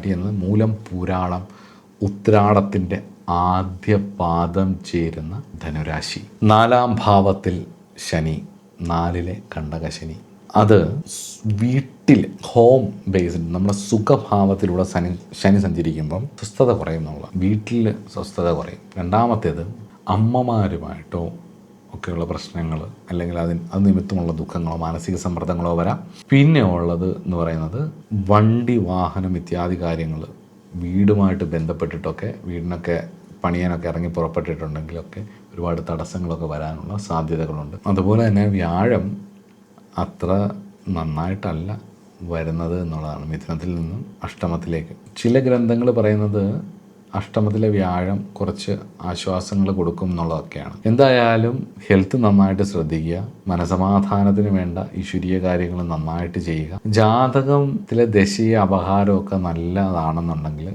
Start ചെയ്യുന്നത് മൂലം പൂരാടം ഉത്രാടത്തിൻ്റെ ആദ്യ പാദം ചേരുന്ന ധനുരാശി. 4-ാം ഭാവത്തിൽ ശനി, 4-ലെ കണ്ടകശനി. അത് വീട്ടിൽ ഹോം ബേസ്ഡ് നമ്മുടെ സുഖഭാവത്തിലൂടെ ശനി സഞ്ചരിക്കുമ്പം സ്വസ്ഥത കുറയും. എന്നുള്ള വീട്ടിൽ സ്വസ്ഥത കുറയും. രണ്ടാമത്തേത് അമ്മമാരുമായിട്ടോ ഒക്കെയുള്ള പ്രശ്നങ്ങൾ, അല്ലെങ്കിൽ അത് നിമിത്തമുള്ള ദുഃഖങ്ങളോ മാനസിക സമ്മർദ്ദങ്ങളോ വരാം. പിന്നെ ഉള്ളത് എന്ന് പറയുന്നത് വണ്ടി, വാഹനം ഇത്യാദി കാര്യങ്ങൾ വീടുമായിട്ട് ബന്ധപ്പെട്ടിട്ടൊക്കെ, വീടിനൊക്കെ പണിയാനൊക്കെ ഇറങ്ങി പുറപ്പെട്ടിട്ടുണ്ടെങ്കിലൊക്കെ ഒരുപാട് തടസ്സങ്ങളൊക്കെ വരാനുള്ള സാധ്യതകളുണ്ട്. അതുപോലെ തന്നെ വ്യാഴം അത്ര നന്നായിട്ടല്ല വരുന്നത് എന്നുള്ളതാണ്. മിഥുനത്തിൽ നിന്നും അഷ്ടമത്തിലേക്ക്. ചില ഗ്രന്ഥങ്ങൾ പറയുന്നത് അഷ്ടമത്തിലെ വ്യാഴം കുറച്ച് ആശ്വാസങ്ങൾ കൊടുക്കും എന്നുള്ളതൊക്കെയാണ്. എന്തായാലും ഹെൽത്ത് നന്നായിട്ട് ശ്രദ്ധിക്കുക. മനസമാധാനത്തിന് വേണ്ട ഈശ്വരീയ കാര്യങ്ങൾ നന്നായിട്ട് ചെയ്യുക. ജാതകത്തിലെ ദശയെ അപഹാരമൊക്കെ നല്ലതാണെന്നുണ്ടെങ്കിൽ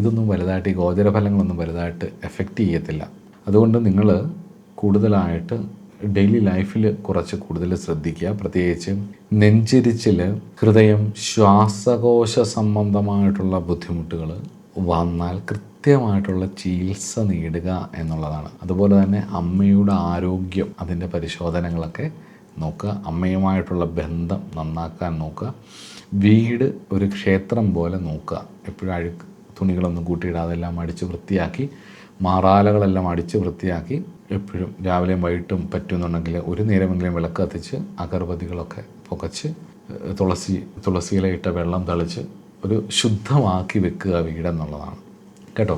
ഇതൊന്നും വലുതായിട്ട്, ഈ ഗോചരഫലങ്ങളൊന്നും വലുതായിട്ട് എഫക്റ്റ് ചെയ്യത്തില്ല. അതുകൊണ്ട് നിങ്ങൾ കൂടുതലായിട്ട് ഡെയിലി ലൈഫിൽ കുറച്ച് കൂടുതൽ ശ്രദ്ധിക്കുക. പ്രത്യേകിച്ച് നെഞ്ചിരിച്ചിൽ, ഹൃദയം, ശ്വാസകോശ സംബന്ധമായിട്ടുള്ള ബുദ്ധിമുട്ടുകൾ വന്നാൽ കൃത്യമായിട്ടുള്ള ചികിത്സ നേടുക എന്നുള്ളതാണ്. അതുപോലെ തന്നെ അമ്മയുടെ ആരോഗ്യം, അതിൻ്റെ പരിശോധനകളൊക്കെ നോക്കുക. അമ്മയുമായിട്ടുള്ള ബന്ധം നന്നാക്കാൻ നോക്കുക. വീട് ഒരു ക്ഷേത്രം പോലെ നോക്കുക. എപ്പോഴും അഴുക്ക് തുണികളൊന്നും കൂട്ടിയിടാതെ എല്ലാം അടിച്ച് വൃത്തിയാക്കി, മാറാലകളെല്ലാം അടിച്ച് വൃത്തിയാക്കി, എപ്പോഴും രാവിലെയും വൈകിട്ടും പറ്റുന്നുണ്ടെങ്കിൽ ഒരു നേരമെങ്കിലും വിളക്ക് കത്തിച്ച് അഗർബത്തികളൊക്കെ പുകച്ച് തുളസിയിലയിട്ട വെള്ളം തളിച്ച് ഒരു ശുദ്ധമാക്കി വെക്കുക വീടെന്നുള്ളതാണ് കേട്ടോ.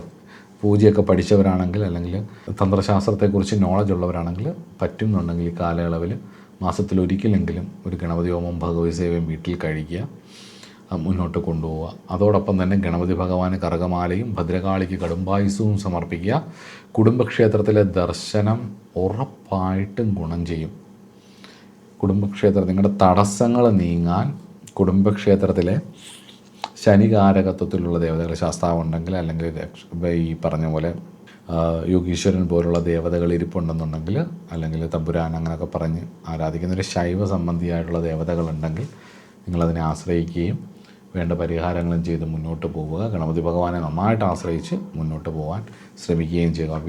പൂജയൊക്കെ പഠിച്ചവരാണെങ്കിൽ, അല്ലെങ്കിൽ തന്ത്രശാസ്ത്രത്തെക്കുറിച്ച് നോളജ് ഉള്ളവരാണെങ്കിൽ പറ്റുന്നുണ്ടെങ്കിൽ ഈ കാലയളവിൽ മാസത്തിലൊരിക്കലെങ്കിലും ഒരു ഗണപതി ഹോമം, ഭഗവതി സേവയും വീട്ടിൽ കഴിക്കുക, മുന്നോട്ട് കൊണ്ടുപോവുക. അതോടൊപ്പം തന്നെ ഗണപതി ഭഗവാന് കറുകമാലയും ഭദ്രകാളിക്ക് കടുംബായുസവും സമർപ്പിക്കുക. കുടുംബക്ഷേത്രത്തിലെ ദർശനം ഉറപ്പായിട്ടും ഗുണം ചെയ്യും. കുടുംബക്ഷേത്രം, നിങ്ങളുടെ തടസ്സങ്ങൾ നീങ്ങാൻ കുടുംബക്ഷേത്രത്തിലെ ശനികാരകത്വത്തിലുള്ള ദേവതകൾ, ശാസ്താവുണ്ടെങ്കിൽ, അല്ലെങ്കിൽ ഈ പറഞ്ഞ പോലെ യോഗീശ്വരൻ പോലുള്ള ദേവതകൾ ഇരിപ്പുണ്ടെന്നുണ്ടെങ്കിൽ, അല്ലെങ്കിൽ തമ്പുരാൻ അങ്ങനെയൊക്കെ പറഞ്ഞ് ആരാധിക്കുന്ന ഒരു ശൈവ സംബന്ധിയായിട്ടുള്ള ദേവതകളുണ്ടെങ്കിൽ നിങ്ങളതിനെ ആശ്രയിക്കുകയും വേണ്ട പരിഹാരങ്ങളും ചെയ്ത് മുന്നോട്ട് പോവുക. ഗണപതി ഭഗവാനെ നന്നായിട്ട് ആശ്രയിച്ച് മുന്നോട്ട് പോകാൻ ശ്രമിക്കുകയും ചെയ്യുക.